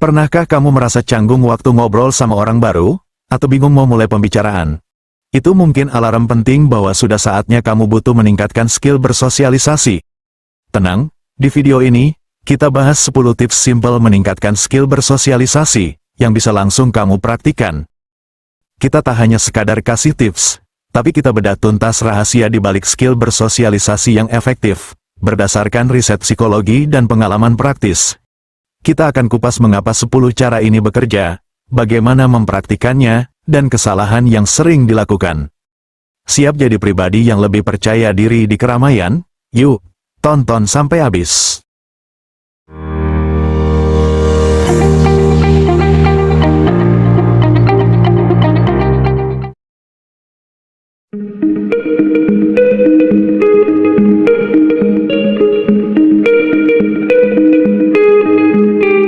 Pernahkah kamu merasa canggung waktu ngobrol sama orang baru, atau bingung mau mulai pembicaraan? Itu mungkin alarm penting bahwa sudah saatnya kamu butuh meningkatkan skill bersosialisasi. Tenang, di video ini, kita bahas 10 tips simpel meningkatkan skill bersosialisasi, yang bisa langsung kamu praktikkan. Kita tak hanya sekadar kasih tips, tapi kita bedah tuntas rahasia di balik skill bersosialisasi yang efektif, berdasarkan riset psikologi dan pengalaman praktis. Kita akan kupas mengapa 10 cara ini bekerja, bagaimana mempraktikannya, dan kesalahan yang sering dilakukan. Siap jadi pribadi yang lebih percaya diri di keramaian? Yuk, tonton sampai habis.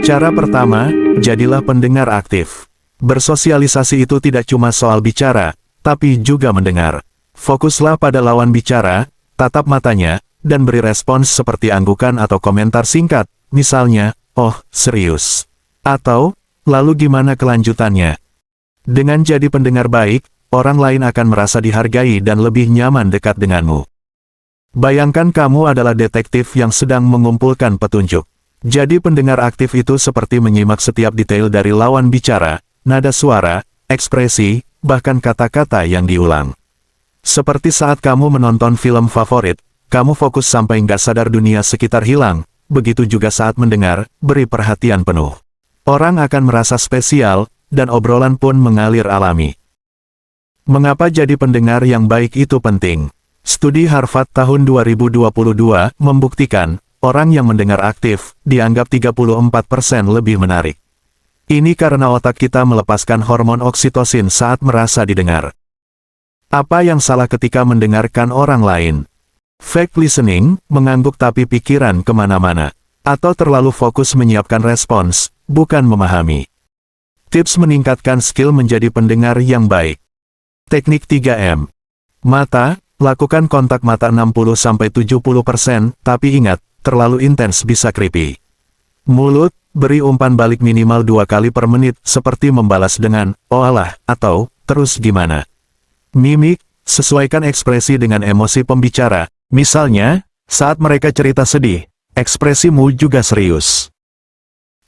Cara pertama, jadilah pendengar aktif. Bersosialisasi itu tidak cuma soal bicara, tapi juga mendengar. Fokuslah pada lawan bicara, tatap matanya, dan beri respons seperti anggukan atau komentar singkat, misalnya, "Oh, serius?" Atau, "Lalu gimana kelanjutannya?" Dengan jadi pendengar baik, orang lain akan merasa dihargai dan lebih nyaman dekat denganmu. Bayangkan kamu adalah detektif yang sedang mengumpulkan petunjuk. Jadi pendengar aktif itu seperti menyimak setiap detail dari lawan bicara, nada suara, ekspresi, bahkan kata-kata yang diulang. Seperti saat kamu menonton film favorit, kamu fokus sampai nggak sadar dunia sekitar hilang, begitu juga saat mendengar, beri perhatian penuh. Orang akan merasa spesial, dan obrolan pun mengalir alami. Mengapa jadi pendengar yang baik itu penting? Studi Harvard tahun 2022 membuktikan, orang yang mendengar aktif, dianggap 34% lebih menarik. Ini karena otak kita melepaskan hormon oksitosin saat merasa didengar. Apa yang salah ketika mendengarkan orang lain? Fake listening, mengangguk tapi pikiran kemana-mana. Atau terlalu fokus menyiapkan respons, bukan memahami. Tips meningkatkan skill menjadi pendengar yang baik. Teknik 3M. Mata, lakukan kontak mata 60-70%, tapi ingat, terlalu intens bisa creepy. Mulut, beri umpan balik minimal 2 kali per menit, seperti membalas dengan, "Oh alah," atau, "Terus gimana?" Mimik, sesuaikan ekspresi dengan emosi pembicara. Misalnya, saat mereka cerita sedih, ekspresimu juga serius.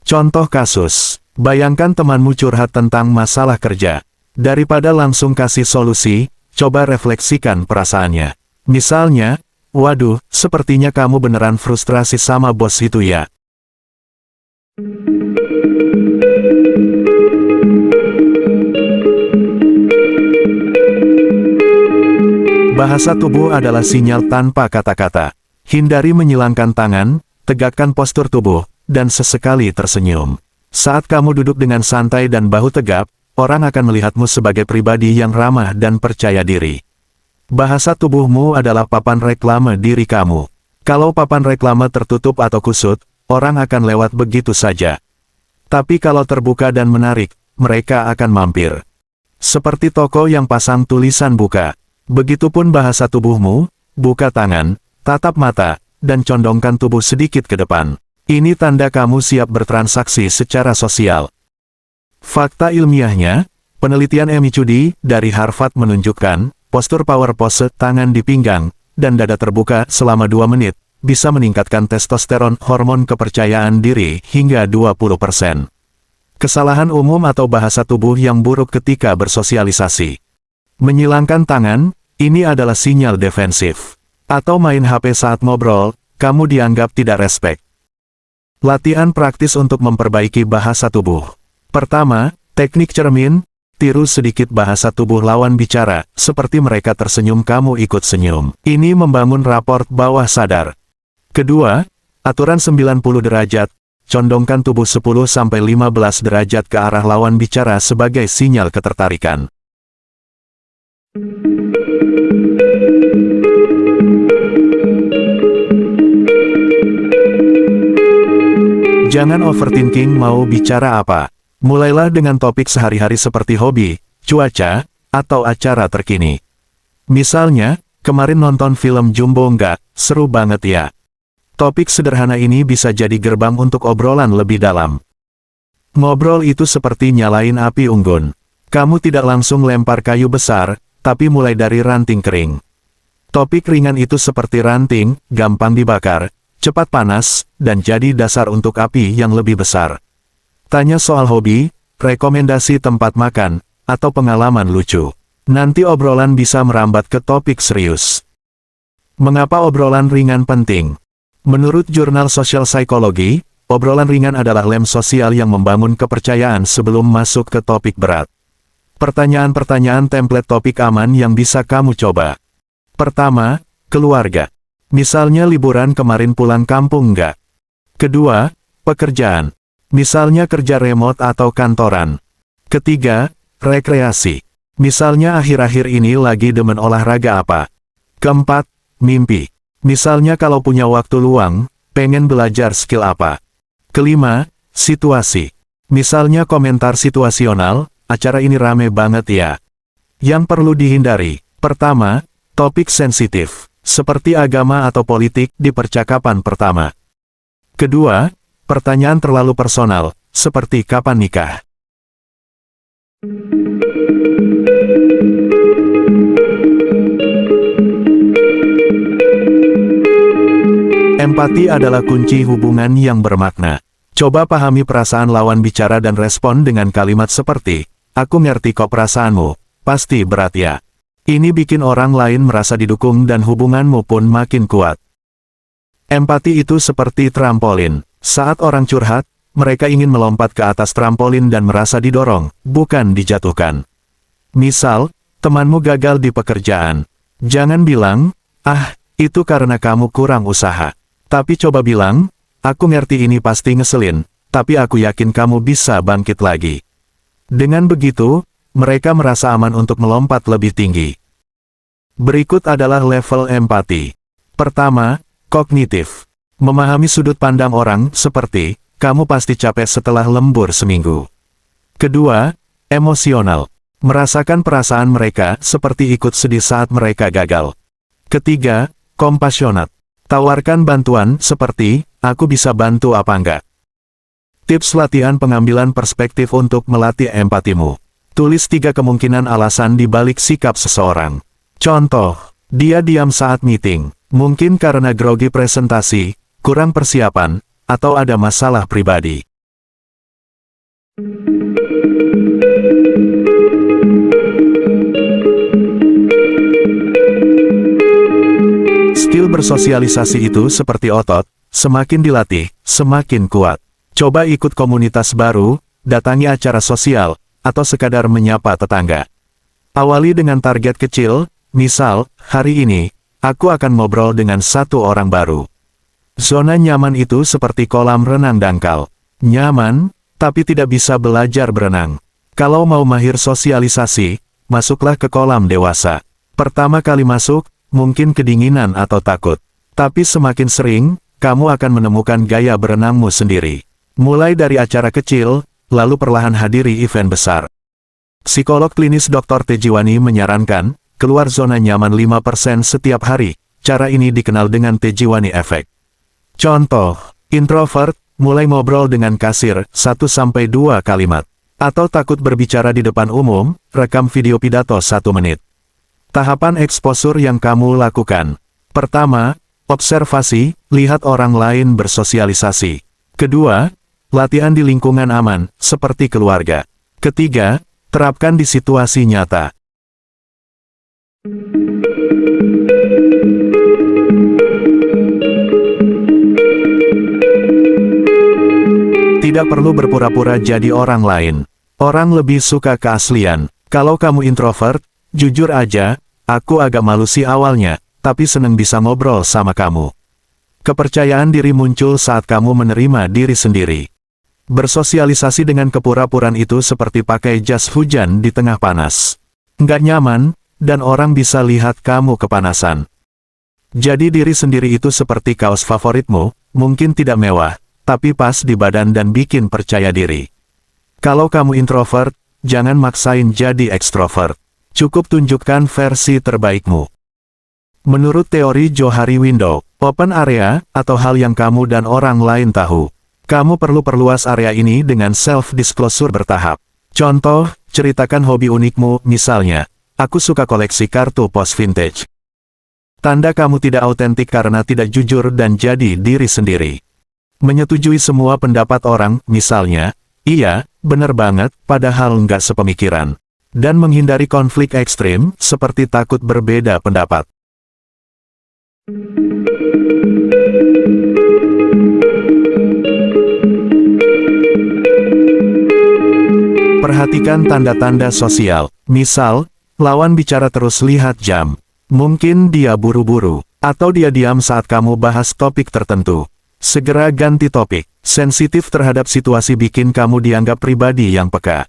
Contoh kasus, bayangkan temanmu curhat tentang masalah kerja. Daripada langsung kasih solusi, coba refleksikan perasaannya. Misalnya, "Waduh, sepertinya kamu beneran frustrasi sama bos itu ya." Bahasa tubuh adalah sinyal tanpa kata-kata. Hindari menyilangkan tangan, tegakkan postur tubuh, dan sesekali tersenyum. Saat kamu duduk dengan santai dan bahu tegap, orang akan melihatmu sebagai pribadi yang ramah dan percaya diri. Bahasa tubuhmu adalah papan reklame diri kamu. Kalau papan reklame tertutup atau kusut, orang akan lewat begitu saja. Tapi kalau terbuka dan menarik, mereka akan mampir. Seperti toko yang pasang tulisan buka. Begitupun bahasa tubuhmu, buka tangan, tatap mata, dan condongkan tubuh sedikit ke depan. Ini tanda kamu siap bertransaksi secara sosial. Fakta ilmiahnya, penelitian Amy Cuddy dari Harvard menunjukkan, postur power pose tangan di pinggang, dan dada terbuka selama 2 menit, bisa meningkatkan testosteron hormon kepercayaan diri hingga 20%. Kesalahan umum atau bahasa tubuh yang buruk ketika bersosialisasi. Menyilangkan tangan, ini adalah sinyal defensif. Atau main HP saat ngobrol, kamu dianggap tidak respek. Latihan praktis untuk memperbaiki bahasa tubuh. Pertama, teknik cermin. Tiru sedikit bahasa tubuh lawan bicara, seperti mereka tersenyum kamu ikut senyum. Ini membangun raport bawah sadar. Kedua, aturan 90 derajat, condongkan tubuh 10-15 derajat ke arah lawan bicara sebagai sinyal ketertarikan. Jangan overthinking mau bicara apa. Mulailah dengan topik sehari-hari seperti hobi, cuaca, atau acara terkini. Misalnya, kemarin nonton film Jumbo nggak, seru banget ya. Topik sederhana ini bisa jadi gerbang untuk obrolan lebih dalam. Ngobrol itu seperti nyalain api unggun. Kamu tidak langsung lempar kayu besar, tapi mulai dari ranting kering. Topik ringan itu seperti ranting, gampang dibakar, cepat panas, dan jadi dasar untuk api yang lebih besar. Tanya soal hobi, rekomendasi tempat makan, atau pengalaman lucu. Nanti obrolan bisa merambat ke topik serius. Mengapa obrolan ringan penting? Menurut jurnal Social Psychology, obrolan ringan adalah lem sosial yang membangun kepercayaan sebelum masuk ke topik berat. Pertanyaan-pertanyaan template topik aman yang bisa kamu coba. Pertama, keluarga. Misalnya liburan kemarin pulang kampung nggak? Kedua, pekerjaan. Misalnya kerja remote atau kantoran. Ketiga, rekreasi. Misalnya akhir-akhir ini lagi demen olahraga apa? Keempat, mimpi. Misalnya kalau punya waktu luang, pengen belajar skill apa? Kelima, situasi. Misalnya komentar situasional, acara ini rame banget ya. Yang perlu dihindari. Pertama, topik sensitif, seperti agama atau politik di percakapan pertama. Kedua, pertanyaan terlalu personal, seperti kapan nikah. Empati adalah kunci hubungan yang bermakna. Coba pahami perasaan lawan bicara dan respon dengan kalimat seperti, "Aku ngerti kok perasaanmu, pasti berat ya." Ini bikin orang lain merasa didukung dan hubunganmu pun makin kuat. Empati itu seperti trampolin. Saat orang curhat, mereka ingin melompat ke atas trampolin dan merasa didorong, bukan dijatuhkan. Misal, temanmu gagal di pekerjaan. Jangan bilang, "Ah, itu karena kamu kurang usaha." Tapi coba bilang, "Aku ngerti ini pasti ngeselin, tapi aku yakin kamu bisa bangkit lagi." Dengan begitu, mereka merasa aman untuk melompat lebih tinggi. Berikut adalah level empati. Pertama, kognitif. Memahami sudut pandang orang, seperti, kamu pasti capek setelah lembur seminggu. Kedua, emosional. Merasakan perasaan mereka, seperti ikut sedih saat mereka gagal. Ketiga, kompasionat. Tawarkan bantuan, seperti, aku bisa bantu apa enggak. Tips latihan pengambilan perspektif untuk melatih empatimu. Tulis 3 kemungkinan alasan di balik sikap seseorang. Contoh, dia diam saat meeting, mungkin karena grogi presentasi, kurang persiapan, atau ada masalah pribadi. Skill bersosialisasi itu seperti otot, semakin dilatih, semakin kuat. Coba ikut komunitas baru, datangi acara sosial, atau sekadar menyapa tetangga. Awali dengan target kecil, misal, hari ini, aku akan ngobrol dengan 1 orang baru. Zona nyaman itu seperti kolam renang dangkal. Nyaman, tapi tidak bisa belajar berenang. Kalau mau mahir sosialisasi, masuklah ke kolam dewasa. Pertama kali masuk, mungkin kedinginan atau takut. Tapi semakin sering, kamu akan menemukan gaya berenangmu sendiri. Mulai dari acara kecil, lalu perlahan hadiri event besar. Psikolog klinis Dr. Tejiwani menyarankan, keluar zona nyaman 5% setiap hari. Cara ini dikenal dengan Tejiwani Effect. Contoh, introvert, mulai ngobrol dengan kasir, 1-2 kalimat. Atau takut berbicara di depan umum, rekam video pidato 1 menit. Tahapan eksposur yang kamu lakukan. Pertama, observasi, lihat orang lain bersosialisasi. Kedua, latihan di lingkungan aman, seperti keluarga. Ketiga, terapkan di situasi nyata. Tidak perlu berpura-pura jadi orang lain. Orang lebih suka keaslian. Kalau kamu introvert, jujur aja, aku agak malu sih awalnya, tapi seneng bisa ngobrol sama kamu. Kepercayaan diri muncul saat kamu menerima diri sendiri. Bersosialisasi dengan kepura-puraan itu seperti pakai jas hujan di tengah panas. Nggak nyaman, dan orang bisa lihat kamu kepanasan. Jadi diri sendiri itu seperti kaos favoritmu, mungkin tidak mewah, tapi pas di badan dan bikin percaya diri. Kalau kamu introvert, jangan maksain jadi ekstrovert. Cukup tunjukkan versi terbaikmu. Menurut teori Johari Window, open area, atau hal yang kamu dan orang lain tahu. Kamu perlu perluas area ini dengan self-disclosure bertahap. Contoh, ceritakan hobi unikmu, misalnya, aku suka koleksi kartu pos vintage. Tanda kamu tidak autentik karena tidak jujur dan jadi diri sendiri. Menyetujui semua pendapat orang, misalnya, iya, benar banget, padahal nggak sepemikiran. Dan menghindari konflik ekstrim, seperti takut berbeda pendapat. Perhatikan tanda-tanda sosial, misal, lawan bicara terus lihat jam. Mungkin dia buru-buru, atau dia diam saat kamu bahas topik tertentu. Segera ganti topik. Sensitif terhadap situasi bikin kamu dianggap pribadi yang peka.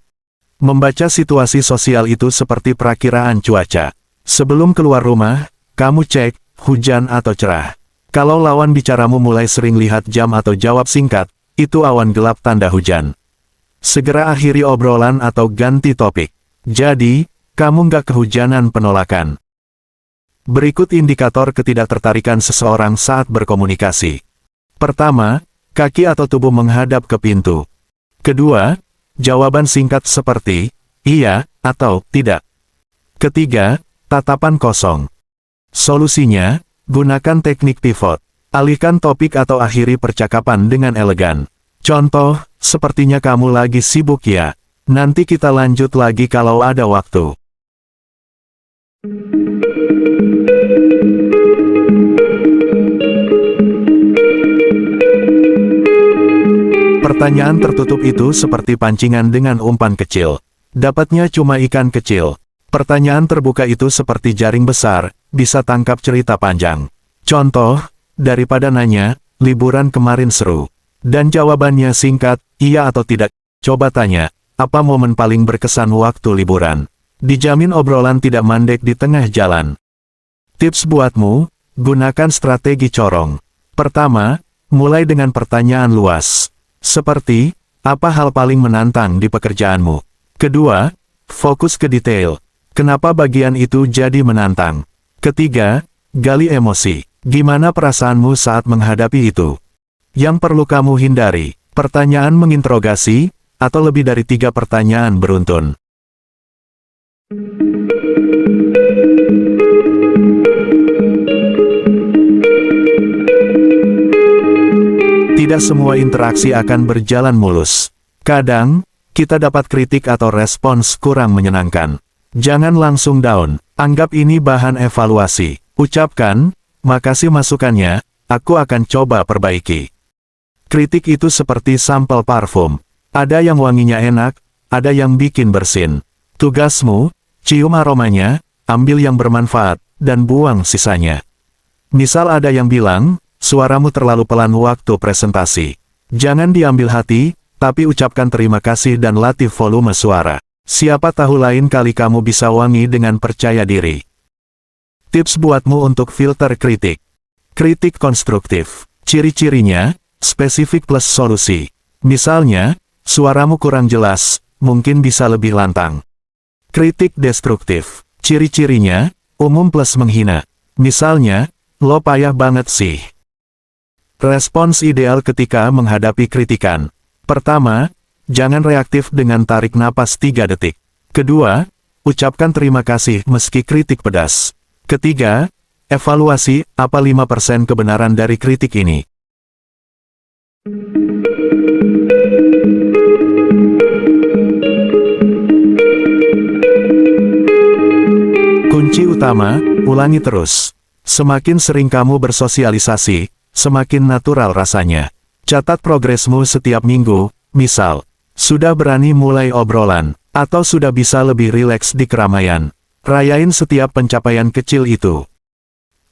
Membaca situasi sosial itu seperti perakiraan cuaca. Sebelum keluar rumah, kamu cek, hujan atau cerah. Kalau lawan bicaramu mulai sering lihat jam atau jawab singkat, itu awan gelap tanda hujan. Segera akhiri obrolan atau ganti topik. Jadi, kamu nggak kehujanan penolakan. Berikut indikator ketidaktertarikan seseorang saat berkomunikasi. Pertama, kaki atau tubuh menghadap ke pintu. Kedua, jawaban singkat seperti, iya, atau tidak. Ketiga, tatapan kosong. Solusinya, gunakan teknik pivot. Alihkan topik atau akhiri percakapan dengan elegan. Contoh, sepertinya kamu lagi sibuk ya. Nanti kita lanjut lagi kalau ada waktu. Pertanyaan tertutup itu seperti pancingan dengan umpan kecil. Dapatnya cuma ikan kecil. Pertanyaan terbuka itu seperti jaring besar, bisa tangkap cerita panjang. Contoh, daripada nanya, liburan kemarin seru. Dan jawabannya singkat, iya atau tidak. Coba tanya, apa momen paling berkesan waktu liburan? Dijamin obrolan tidak mandek di tengah jalan. Tips buatmu, gunakan strategi corong. Pertama, mulai dengan pertanyaan luas. Seperti, apa hal paling menantang di pekerjaanmu? Kedua, fokus ke detail. Kenapa bagian itu jadi menantang? Ketiga, gali emosi. Gimana perasaanmu saat menghadapi itu? Yang perlu kamu hindari, pertanyaan menginterogasi, atau lebih dari 3 pertanyaan beruntun. Tidak semua interaksi akan berjalan mulus. Kadang, kita dapat kritik atau respons kurang menyenangkan. Jangan langsung down, anggap ini bahan evaluasi. Ucapkan, makasih masukannya, aku akan coba perbaiki. Kritik itu seperti sampel parfum. Ada yang wanginya enak, ada yang bikin bersin. Tugasmu, cium aromanya, ambil yang bermanfaat, dan buang sisanya. Misal ada yang bilang, suaramu terlalu pelan waktu presentasi. Jangan diambil hati, tapi ucapkan terima kasih dan latih volume suara. Siapa tahu lain kali kamu bisa wangi dengan percaya diri. Tips buatmu untuk filter kritik. Kritik konstruktif. Ciri-cirinya, spesifik plus solusi. Misalnya, suaramu kurang jelas, mungkin bisa lebih lantang. Kritik destruktif. Ciri-cirinya, umum plus menghina. Misalnya, lo payah banget sih. Respons ideal ketika menghadapi kritikan. Pertama, jangan reaktif dengan tarik napas 3 detik. Kedua, ucapkan terima kasih meski kritik pedas. Ketiga, evaluasi, apa 5% kebenaran dari kritik ini. Kunci utama, ulangi terus. Semakin sering kamu bersosialisasi, semakin natural rasanya. Catat progresmu setiap minggu, misal, sudah berani mulai obrolan, atau sudah bisa lebih rileks di keramaian. Rayain setiap pencapaian kecil itu.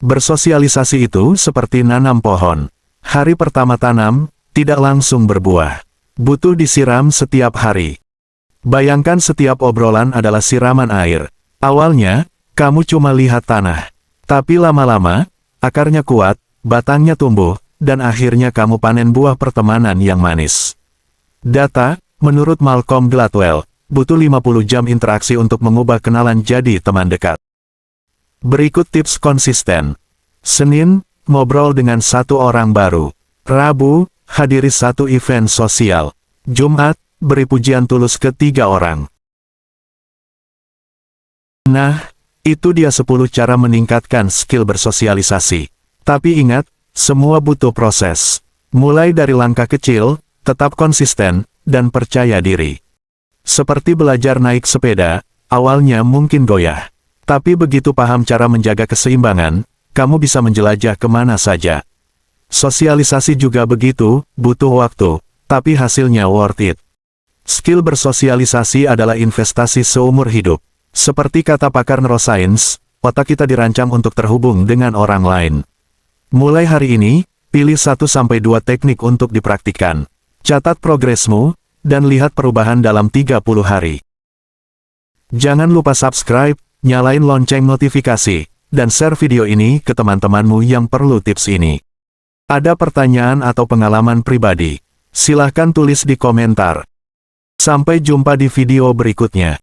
Bersosialisasi itu seperti nanam pohon. Hari pertama tanam, tidak langsung berbuah. Butuh disiram setiap hari. Bayangkan setiap obrolan adalah siraman air. Awalnya, kamu cuma lihat tanah. Tapi lama-lama, akarnya kuat, batangnya tumbuh, dan akhirnya kamu panen buah pertemanan yang manis. Data, menurut Malcolm Gladwell, butuh 50 jam interaksi untuk mengubah kenalan jadi teman dekat. Berikut tips konsisten. Senin, ngobrol dengan 1 orang baru. Rabu, hadiri satu event sosial. Jumat, beri pujian tulus ke 3 orang. Nah, itu dia 10 cara meningkatkan skill bersosialisasi. Tapi ingat, semua butuh proses. Mulai dari langkah kecil, tetap konsisten, dan percaya diri. Seperti belajar naik sepeda, awalnya mungkin goyah. Tapi begitu paham cara menjaga keseimbangan, kamu bisa menjelajah kemana saja. Sosialisasi juga begitu, butuh waktu, tapi hasilnya worth it. Skill bersosialisasi adalah investasi seumur hidup. Seperti kata pakar neuroscience, otak kita dirancang untuk terhubung dengan orang lain. Mulai hari ini, pilih 1-2 teknik untuk dipraktikkan. Catat progresmu, dan lihat perubahan dalam 30 hari. Jangan lupa subscribe, nyalain lonceng notifikasi, dan share video ini ke teman-temanmu yang perlu tips ini. Ada pertanyaan atau pengalaman pribadi? Silahkan tulis di komentar. Sampai jumpa di video berikutnya.